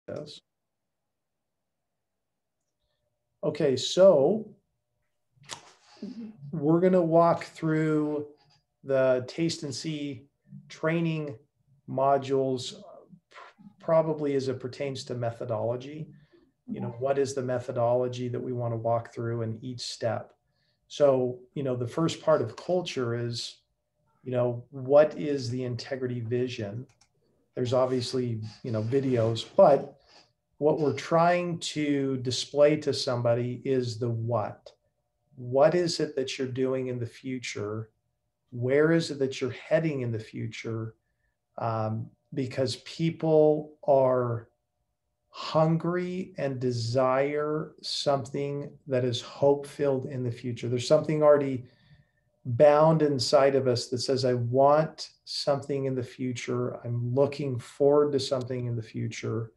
this. Okay, so we're going to walk through the taste and see training modules, probably as it pertains to methodology. You know, what is the methodology that we want to walk through in each step? So, you know, the first part of culture is, you know, what is the integrity vision? There's obviously, you know, videos, but what we're trying to display to somebody is the what. What is it that you're doing in the future? Where is it that you're heading in the future? Because people are hungry and desire something that is hope-filled in the future. There's something already bound inside of us that says, I want something in the future. I'm looking forward to something in the future.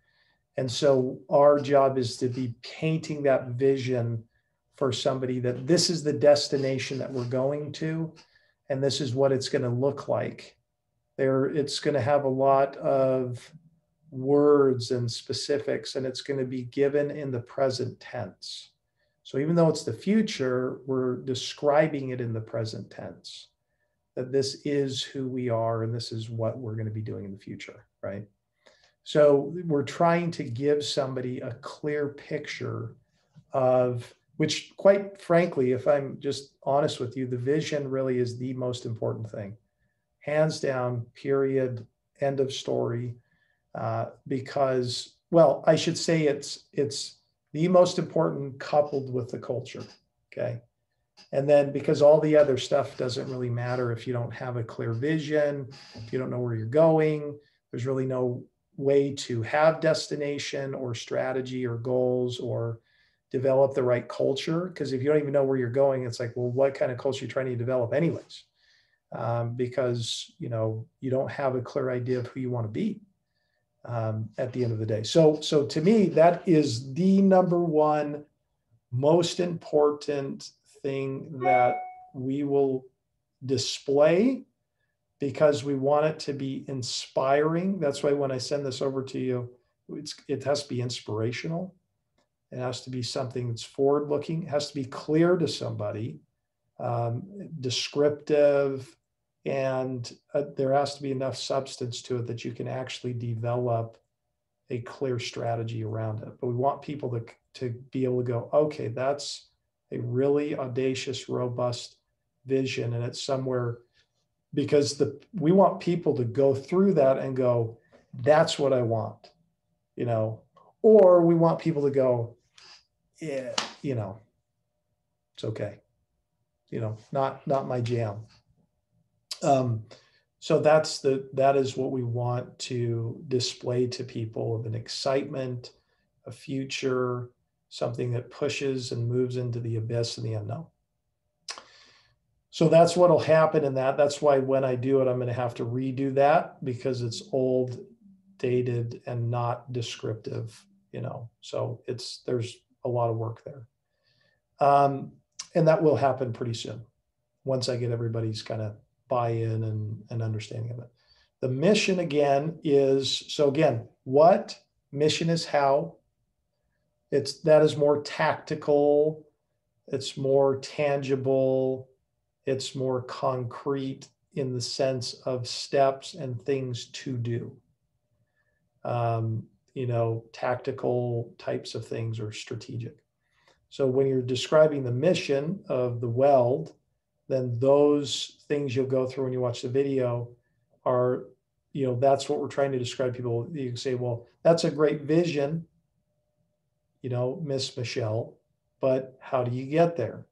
And so our job is to be painting that vision for somebody that this is the destination that we're going to, and this is what it's going to look like. It's going to have a lot of words and specifics, and it's going to be given in the present tense. So even though it's the future, we're describing it in the present tense, that this is who we are and this is what we're going to be doing in the future, right? So we're trying to give somebody a clear picture of, which quite frankly, if I'm just honest with you, the vision really is the most important thing. Hands down, period, end of story. Because, well, I should say it's the most important coupled with the culture, okay? And then because all the other stuff doesn't really matter if you don't have a clear vision, if you don't know where you're going, there's really no way to have destination or strategy or goals or develop the right culture. Because if you don't even know where you're going, it's like, well, what kind of culture are you trying to develop anyways? Because, you know, you don't have a clear idea of who you want to be at the end of the day. So to me, that is the number one most important thing that we will display, because we want it to be inspiring. That's why when I send this over to you, it has to be inspirational. It has to be something that's forward looking. It has to be clear to somebody, descriptive, and there has to be enough substance to it that you can actually develop a clear strategy around it. But we want people to be able to go, okay, that's a really audacious, robust vision, and it's somewhere, because we want people to go through that and go, that's what I want, you know, or we want people to go, yeah, you know, it's okay, you know, not my jam. So that is what we want to display to people, of an excitement, a future, something that pushes and moves into the abyss and the unknown. So that's what'll happen in that. That's why when I do it, I'm going to have to redo that, because it's old, dated, and not descriptive, you know. So there's a lot of work there. And that will happen pretty soon, once I get everybody's kind of buy-in and understanding of it. The mission again is, so again, what? Mission is how. That is more tactical, it's more tangible, it's more concrete in the sense of steps and things to do. You know, tactical types of things are strategic. So when you're describing the mission of the Weld, then those things you'll go through when you watch the video are, you know, that's what we're trying to describe. People, you can say, well, that's a great vision, you know, Miss Michelle, but how do you get there?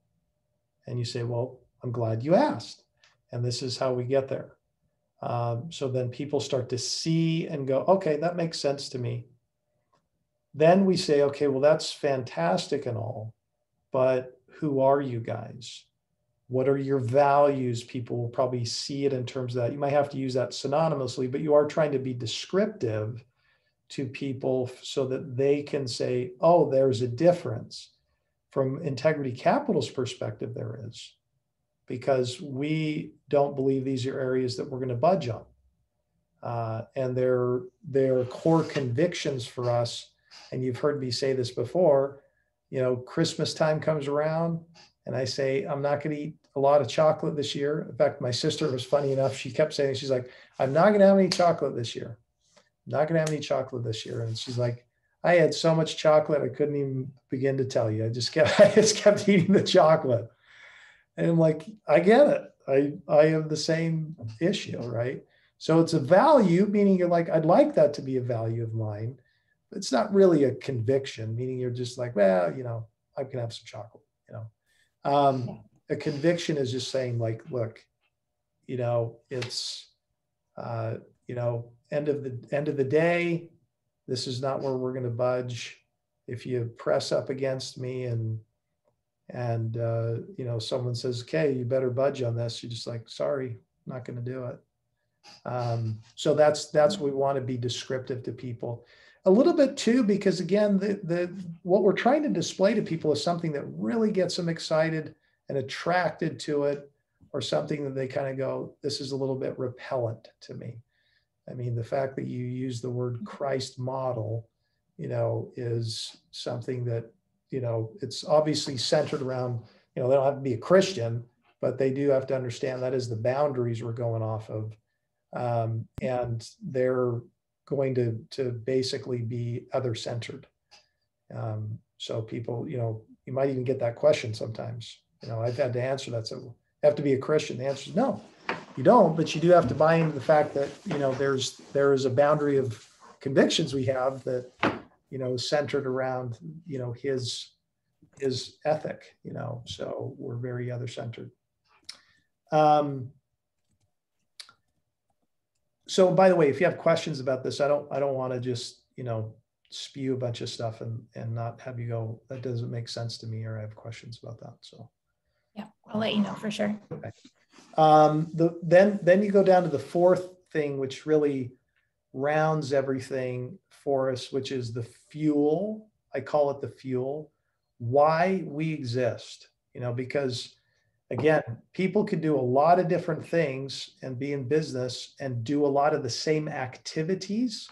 And you say, well, I'm glad you asked. And this is how we get there. So then people start to see and go, okay, that makes sense to me. Then we say, okay, well, that's fantastic and all, but who are you guys? What are your values? People will probably see it in terms of that. You might have to use that synonymously, but you are trying to be descriptive to people so that they can say, oh, there's a difference. From Integrity Capital's perspective, there is, because we don't believe these are areas that we're going to budge on. And their core convictions for us. And you've heard me say this before, Christmas time comes around and I say, I'm not going to eat a lot of chocolate this year. In fact, my sister was funny enough. She kept saying, she's like, I'm not going to have any chocolate this year. I'm not going to have any chocolate this year. And she's like, I had so much chocolate, I couldn't even begin to tell you. I just kept eating the chocolate. And I'm like, I get it. I have the same issue, right? So it's a value, meaning you're like, I'd like that to be a value of mine. It's not really a conviction, meaning you're just like, well, I can have some chocolate, A conviction is just saying like, look, it's, end of the day, this is not where we're going to budge. If you press up against me and someone says, okay, you better budge on this, you're just like, sorry, I'm not going to do it. So that's what we want to be descriptive to people a little bit too, because again, what we're trying to display to people is something that really gets them excited and attracted to it, or something that they kind of go, this is a little bit repellent to me. I mean, the fact that you use the word Christ model, is something that, it's obviously centered around, they don't have to be a Christian, but they do have to understand that is the boundaries we're going off of. And they're going to basically be other centered. So people, you might even get that question sometimes. I've had to answer that. So you have to be a Christian. The answer is no, you don't, but you do have to buy into the fact that, there is a boundary of convictions we have that, centered around, his ethic, so we're very other centered. So by the way, if you have questions about this, I don't want to just, spew a bunch of stuff and not have you go, that doesn't make sense to me, or I have questions about that. So yeah, I'll let you know for sure. Okay. Then you go down to the fourth thing, which really rounds everything for us, which is the fuel. I call it the fuel, why we exist, because again, people can do a lot of different things and be in business and do a lot of the same activities,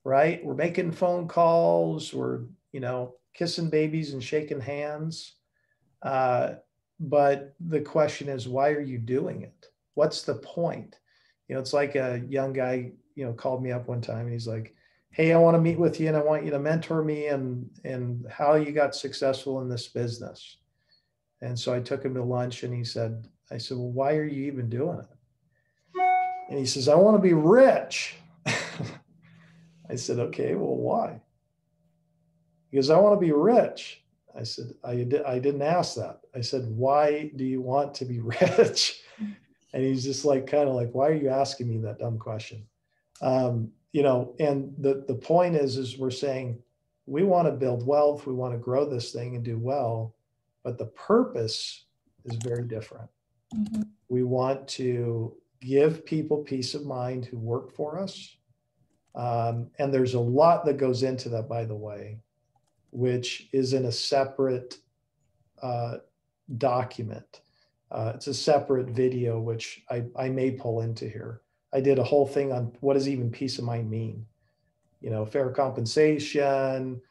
right? We're making phone calls, we're, kissing babies and shaking hands. But the question is, why are you doing it? What's the point? It's like a young guy, called me up one time and he's like, hey, I want to meet with you and I want you to mentor me and how you got successful in this business. And so I took him to lunch and I said, well, why are you even doing it? And he says, I want to be rich. I said, okay, well, why? He goes, I want to be rich. I said, I didn't ask that. I said, why do you want to be rich? And he's just like, kind of like, why are you asking me that dumb question? And the point is we're saying, we want to build wealth. We want to grow this thing and do well, but the purpose is very different. Mm-hmm. We want to give people peace of mind who work for us. And there's a lot that goes into that, by the way, which is in a separate document. It's a separate video, which I may pull into here. I did a whole thing on what does even peace of mind mean? Fair compensation,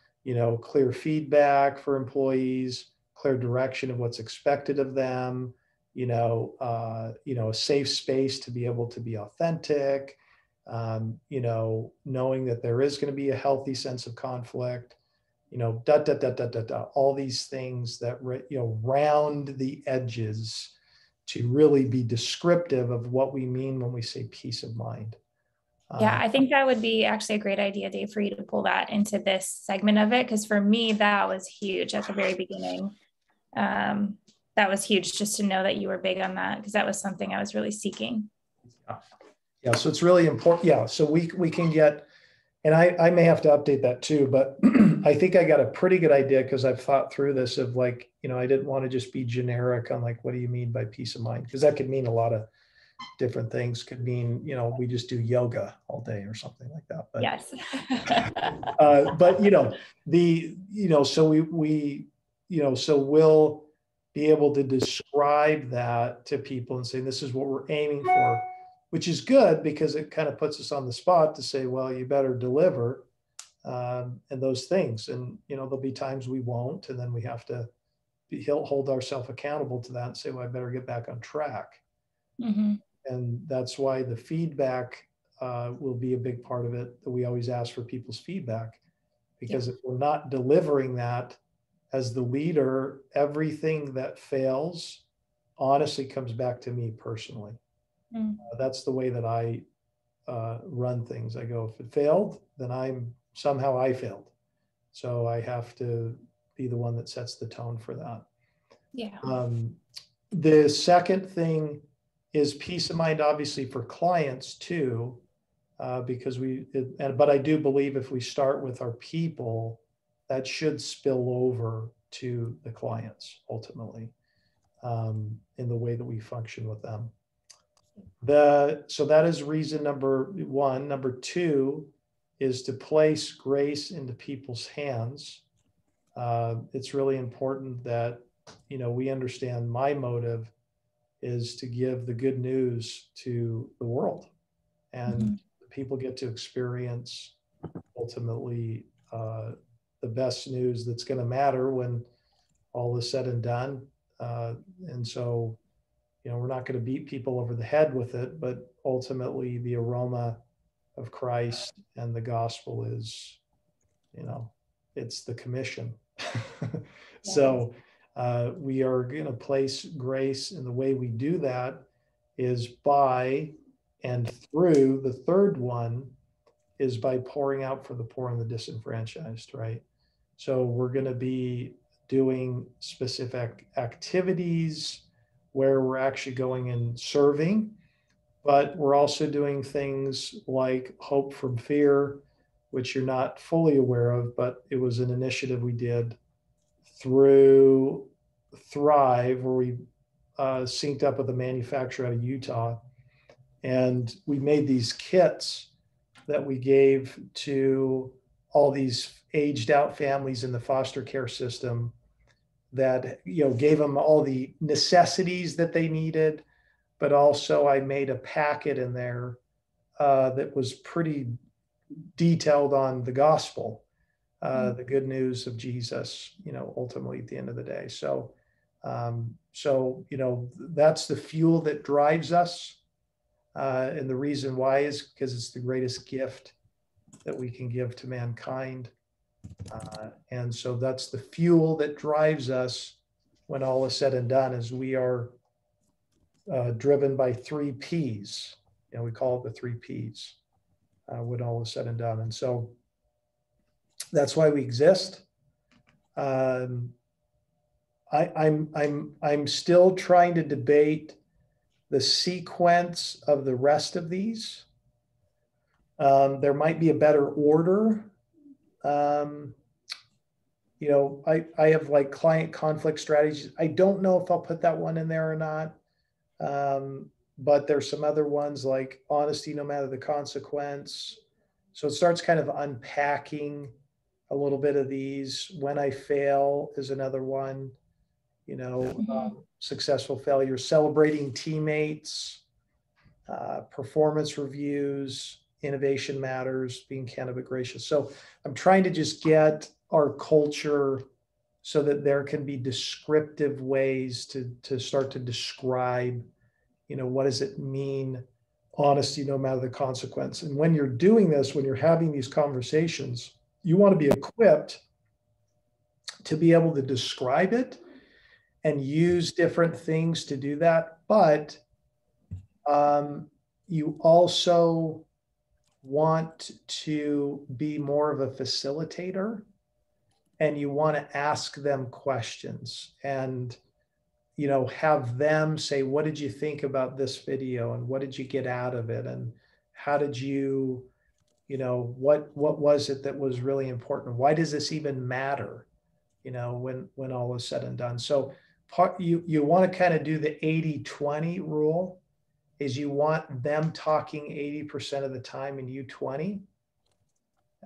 clear feedback for employees, clear direction of what's expected of them, a safe space to be able to be authentic, knowing that there is going to be a healthy sense of conflict, all these things that, round the edges to really be descriptive of what we mean when we say peace of mind. Yeah, I think that would be actually a great idea, Dave, for you to pull that into this segment of it. Because for me, that was huge at the very beginning. That was huge just to know that you were big on that, because that was something I was really seeking. Yeah, so it's really important. Yeah, so we can get, and I may have to update that too, but I think I got a pretty good idea because I've thought through this of like, I didn't want to just be generic on like, what do you mean by peace of mind? Because that could mean a lot of different things. Could mean, we just do yoga all day or something like that. But, yes. but so we so we'll be able to describe that to people and say, this is what we're aiming for. which is good because it kind of puts us on the spot to say, well, you better deliver, and those things. And, there'll be times we won't, and then we have to hold ourselves accountable to that and say, well, I better get back on track. Mm-hmm. And that's why the feedback will be a big part of it, that we always ask for people's feedback, because if we're not delivering that as the leader, everything that fails honestly comes back to me personally. That's the way that I run things. I go, if it failed, then somehow I failed. So I have to be the one that sets the tone for that. Yeah. The second thing is peace of mind, obviously for clients too, because but I do believe if we start with our people, that should spill over to the clients ultimately, in the way that we function with them. So that is reason number one. Number two is to place grace into people's hands. It's really important that, we understand my motive is to give the good news to the world, and people get to experience ultimately the best news that's going to matter when all is said and done. And so, we're not going to beat people over the head with it, but ultimately the aroma of Christ and the gospel is, it's the commission. So we are going to place grace, and the way we do that is by and through. The third one is by pouring out for the poor and the disenfranchised, right? So we're going to be doing specific activities where we're actually going and serving, but we're also doing things like Hope from Fear, which you're not fully aware of, but it was an initiative we did through Thrive, where we synced up with a manufacturer out of Utah. And we made these kits that we gave to all these aged out families in the foster care system that, gave them all the necessities that they needed. But also I made a packet in there that was pretty detailed on the gospel, the good news of Jesus, ultimately at the end of the day. So, that's the fuel that drives us. And the reason why is because it's the greatest gift that we can give to mankind. And so that's the fuel that drives us when all is said and done, is we are driven by 3 Ps. We call it the 3 Ps when all is said and done. And so that's why we exist. I'm still trying to debate the sequence of the rest of these. There might be a better order. I have like client conflict strategies. I don't know if I'll put that one in there or not. But there's some other ones like honesty, no matter the consequence. So it starts kind of unpacking a little bit of these. When I fail is another one, successful failure, celebrating teammates, performance reviews, innovation matters, being candid but gracious. So I'm trying to just get our culture so that there can be descriptive ways to start to describe, what does it mean, honesty, no matter the consequence. And when you're doing this, when you're having these conversations, you want to be equipped to be able to describe it and use different things to do that. But you also want to be more of a facilitator, and you want to ask them questions and, have them say, what did you think about this video? And what did you get out of it? And how did you, what was it that was really important? Why does this even matter? When all is said and done. So you want to kind of do the 80-20 rule, is you want them talking 80% of the time and you 20.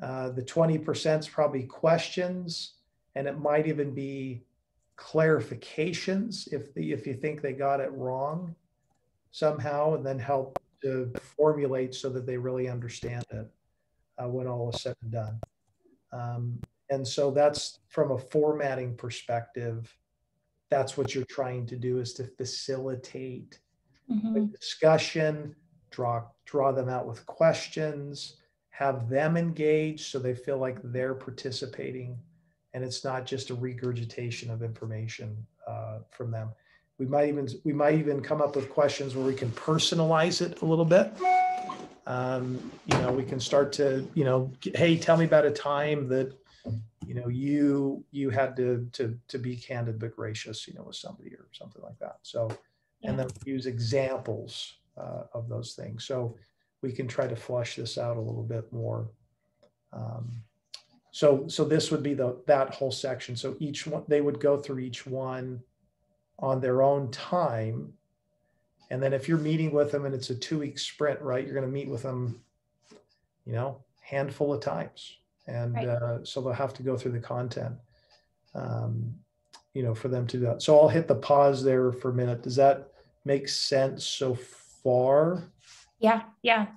The 20% is probably questions, and it might even be clarifications if you think they got it wrong somehow, and then help to formulate so that they really understand it when all is said and done. And so that's from a formatting perspective, that's what you're trying to do, is to facilitate the discussion, draw them out with questions, have them engaged so they feel like they're participating, and it's not just a regurgitation of information from them. We might even come up with questions where we can personalize it a little bit. We can start to, hey, tell me about a time that, you had to be candid but gracious, with somebody or something like that. So, and then use examples of those things. So we can try to flush this out a little bit more. So this would be that whole section. So each one, they would go through each one on their own time. And then if you're meeting with them and it's a 2-week sprint, right, you're going to meet with them, handful of times. And so they'll have to go through the content, for them to do that. So I'll hit the pause there for a minute. Does that make sense so far? Yeah,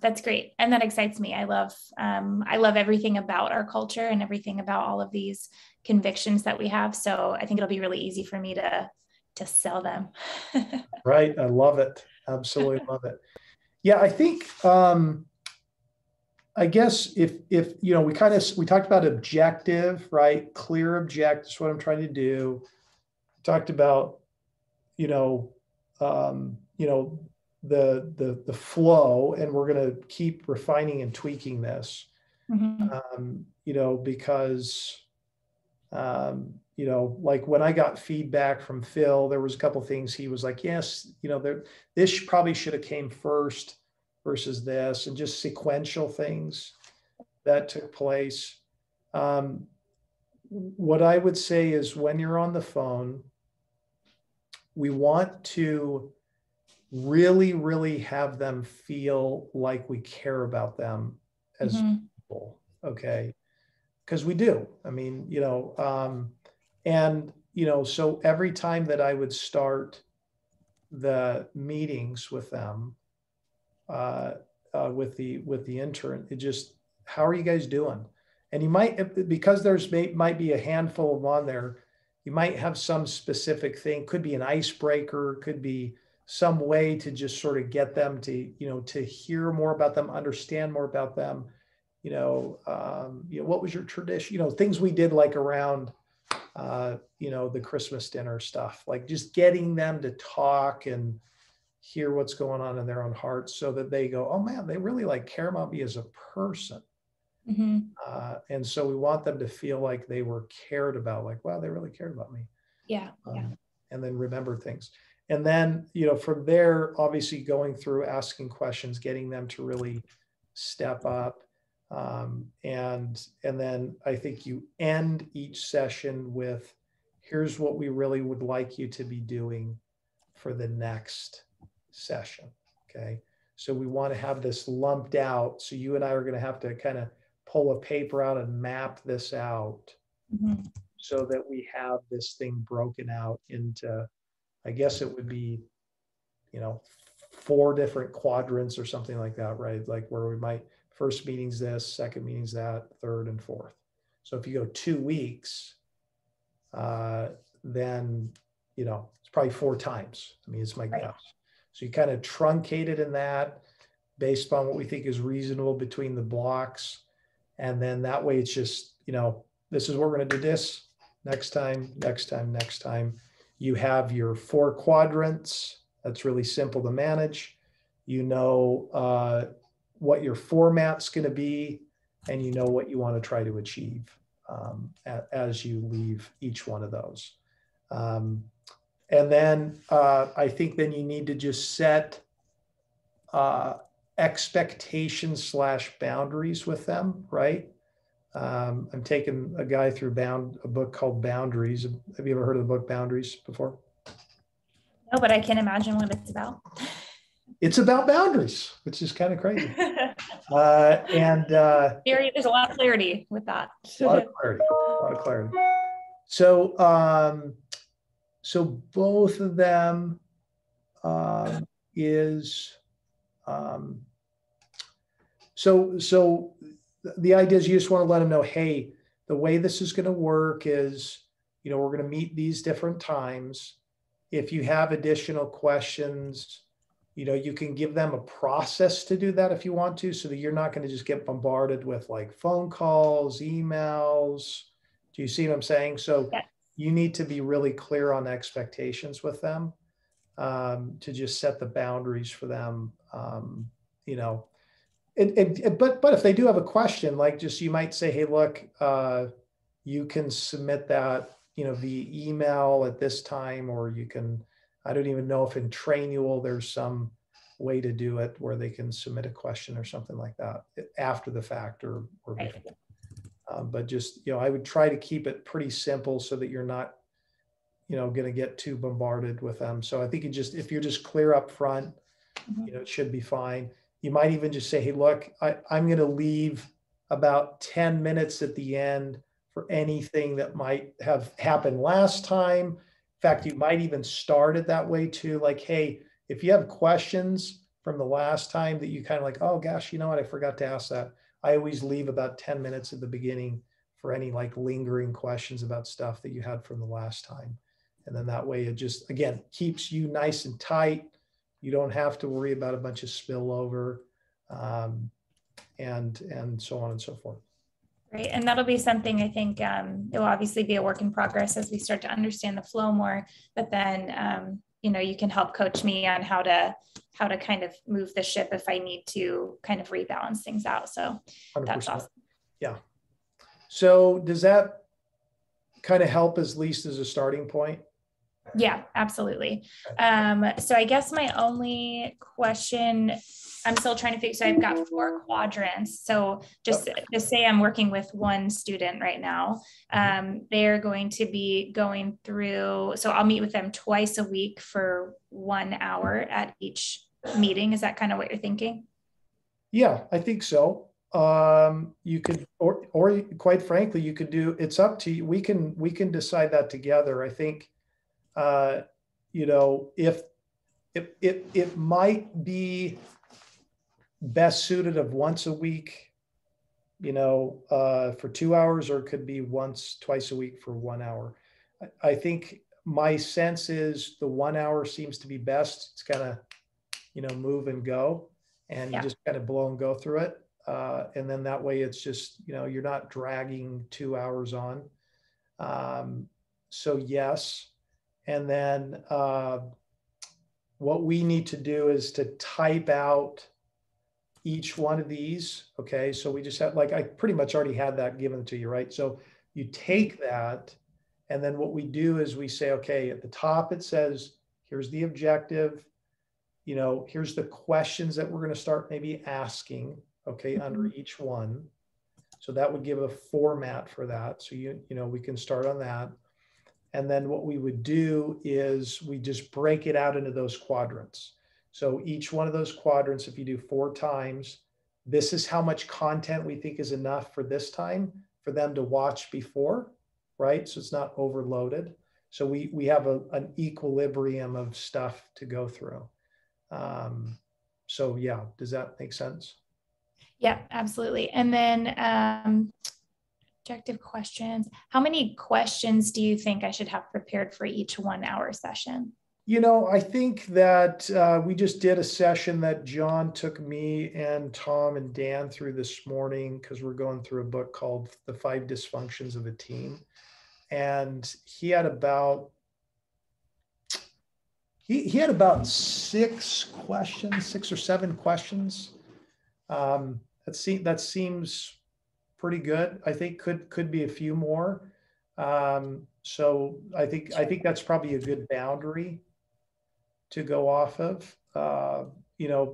that's great. And that excites me. I love everything about our culture and everything about all of these convictions that we have. So I think it'll be really easy for me to sell them. Right. I love it. Absolutely love it. Yeah, I think, I guess if we talked about objective, right? Clear objectives, what I'm trying to do. Talked about, the flow, and we're going to keep refining and tweaking this, because, like when I got feedback from Phil, there was a couple of things he was like, yes, this probably should have came first versus this, and just sequential things that took place. What I would say is, when you're on the phone, we want to really, really have them feel like we care about them as people. Okay. Because we do. I mean, so every time that I would start the meetings with them, with the intern, it just, how are you guys doing? And you might, because might be a handful of them on there, you might have some specific thing, could be an icebreaker, could be some way to just sort of get them to, to hear more about them, understand more about them. What was your tradition? Things we did like around, the Christmas dinner stuff, like just getting them to talk and hear what's going on in their own hearts, so that they go, oh man, they really care about me as a person. And so we want them to feel like they were cared about, like, wow, they really cared about me. And then remember things. And then, from there, obviously going through asking questions, getting them to really step up. And then I think you end each session with, here's what we really would like you to be doing for the next session. Okay. So we want to have this lumped out. So you and I are going to have to kind of pull a paper out and map this out, so that we have this thing broken out into, I guess it would be, 4 different quadrants or something like that, right? Like where we might, first meeting's this, second meeting's that, third and fourth. So if you go 2 weeks, then, it's probably 4 times. I mean, it's my guess. So you kind of truncated it in that based on what we think is reasonable between the blocks. And then that way it's just, this is what we're going to do this next time. You have your 4 quadrants. That's really simple to manage. What your format's going to be, and what you want to try to achieve as you leave each one of those. And then I think then you need to just set expectations / boundaries with them, right? I'm taking a guy through a book called Boundaries. Have you ever heard of the book Boundaries before? No, but I can imagine what it's about. It's about boundaries, which is kind of crazy. There's a lot of clarity with that. A lot of clarity. So, so both of them is So the idea is you just want to let them know, hey, the way this is going to work is, we're going to meet these different times. If you have additional questions, you can give them a process to do that if you want to, so that you're not going to just get bombarded with like phone calls, emails. Do you see what I'm saying? So Yeah. you need to be really clear on expectations with them, to just set the boundaries for them. But if they do have a question, like just, you might say, hey, look, you can submit that, via email at this time, or you can, I don't even know if in Trainual there's some way to do it where they can submit a question or something like that after the fact or Right. before. But just, I would try to keep it pretty simple so that you're not, going to get too bombarded with them. So I think if you're just clear up front, it should be fine. You might even just say, hey, look, I'm going to leave about 10 minutes at the end for anything that might have happened last time. In fact, you might even start it that way too. Like, hey, if you have questions from the last time that you kind of like, oh gosh, you know what, I forgot to ask that. I always leave about 10 minutes at the beginning for any like lingering questions about stuff that you had from the last time. And then that way it just, again, keeps you nice and tight. You don't have to worry about a bunch of spillover, and so on and so forth. Right. And that'll be something I think it will obviously be a work in progress as we start to understand the flow more, but then, you can help coach me on how to kind of move the ship if I need to kind of rebalance things out. So 100%. That's awesome. Yeah. So does that kind of help at least as a starting point? Yeah, absolutely. So I guess my only question, I'm still trying to figure, so I've got 4 quadrants. So just say I'm working with one student right now. They're going to be going through, so I'll meet with them twice a week for 1 hour at each meeting. Is that kind of what you're thinking? Yeah, I think so. You could, or quite frankly, you could do, it's up to you. We can decide that together. I think, if it might be best suited of once a week, for 2 hours, or it could be twice a week for 1 hour. I think my sense is the 1 hour seems to be best. It's kind of, move and go, and you just kind of blow and go through it. And then that way it's just, you're not dragging 2 hours on. So yes. And then what we need to do is to type out each one of these. Okay. So we just have, like, I pretty much already had that given to you, right? So you take that, and then what we do is we say, okay, at the top it says, here's the objective, here's the questions that we're going to start maybe asking, okay, under each one. So that would give a format for that. So, we can start on that. And then what we would do is we just break it out into those quadrants. So each one of those quadrants, if you do 4 times, this is how much content we think is enough for this time for them to watch before, right? So it's not overloaded. So we have an equilibrium of stuff to go through. So yeah, does that make sense? Yeah, absolutely. And then objective questions. How many questions do you think I should have prepared for each 1 hour session? I think that we just did a session that John took me and Tom and Dan through this morning, because we're going through a book called The 5 Dysfunctions of a Team. And he had about 6 questions, 6 or 7 questions. That seems pretty good. I think could be a few more. So I think that's probably a good boundary to go off of,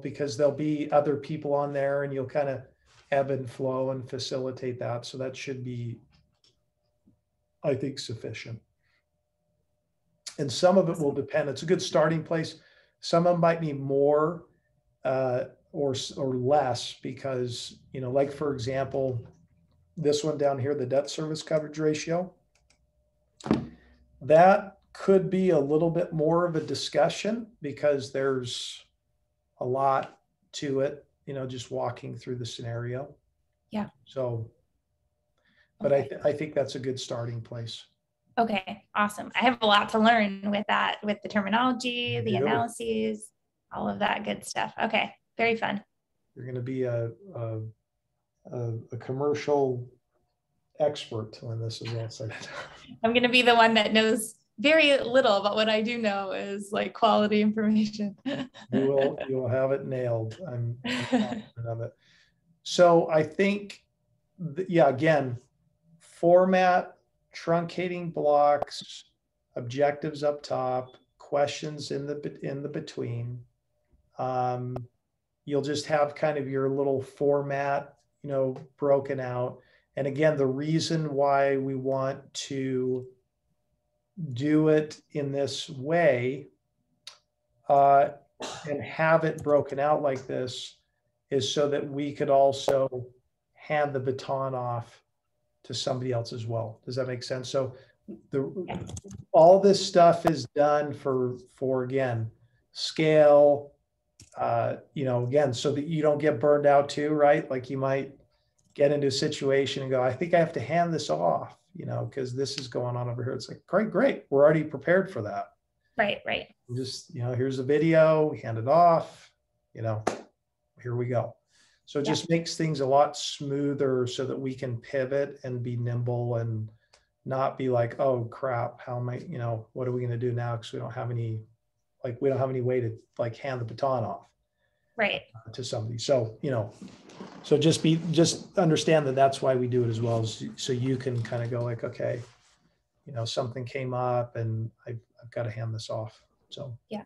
because there'll be other people on there, and you'll kind of ebb and flow and facilitate that. So that should be, I think, sufficient. And some of it will depend. It's a good starting place. Some of them might be more or less, because, like, for example, this one down here, the debt service coverage ratio, that could be a little bit more of a discussion, because there's a lot to it, just walking through the scenario. Yeah. So, but okay. I think that's a good starting place. Okay, awesome. I have a lot to learn with that, with the terminology, the analyses, all of that good stuff. Okay, very fun. You're going to be a commercial expert when this is all said. I'm going to be the one that knows very little, but what I do know is like quality information. You will have it nailed. I'm confident of it. So I think, again, format, truncating blocks, objectives up top, questions in the between. You'll just have kind of your little format, broken out. And again, the reason why we want to do it in this way and have it broken out like this is so that we could also hand the baton off to somebody else as well. Does that make sense? So all this stuff is done for again, scale, again, so that you don't get burned out too, right? Like you might get into a situation and go, I think I have to hand this off, because this is going on over here. It's like, great. We're already prepared for that. Right. Just, here's a video, we hand it off, here we go. So it just makes things a lot smoother so that we can pivot and be nimble and not be like, oh crap, how am I, what are we going to do now? Because we don't have any way to like hand the baton off to somebody. So, so just understand that that's why we do it as well. So you can kind of go like, okay, something came up and I've got to hand this off. So, yeah.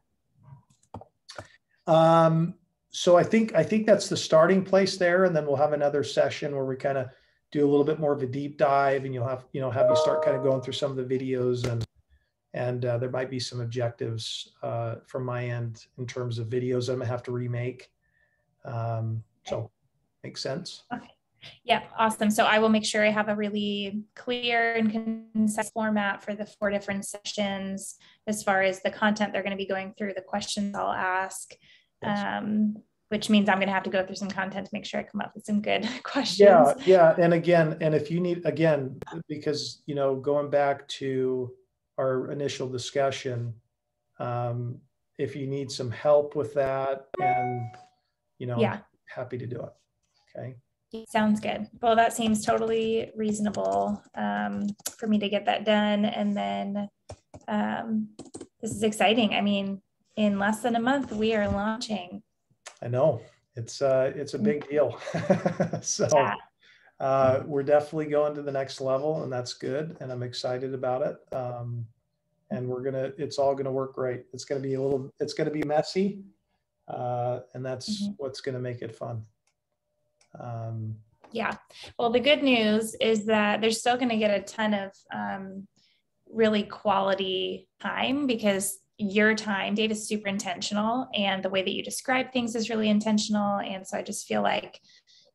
So I think that's the starting place there. And then we'll have another session where we kind of do a little bit more of a deep dive, and you'll have you start kind of going through some of the videos, and there might be some objectives from my end in terms of videos I'm gonna have to remake. So makes sense. Okay. Yeah, awesome. So I will make sure I have a really clear and concise format for the 4 different sessions as far as the content they're going to be going through, the questions I'll ask, which means I'm going to have to go through some content to make sure I come up with some good questions. Yeah. And again, if you need, because, going back to our initial discussion, if you need some help with that, and, happy to do it. Okay. Sounds good. Well, that seems totally reasonable for me to get that done. And then this is exciting. I mean, in less than a month, we are launching. I know it's a big deal. So we're definitely going to the next level, and that's good. And I'm excited about it. And it's all going to work great. It's going to be messy. And that's what's going to make it fun. Yeah. Well, the good news is that they're still going to get a ton of really quality time, because your time, Dave, is super intentional, and the way that you describe things is really intentional. And so I just feel like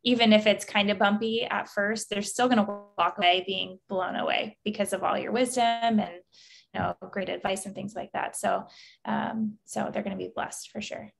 even if it's kind of bumpy at first, they're still going to walk away being blown away because of all your wisdom and great advice and things like that. So so they're going to be blessed for sure.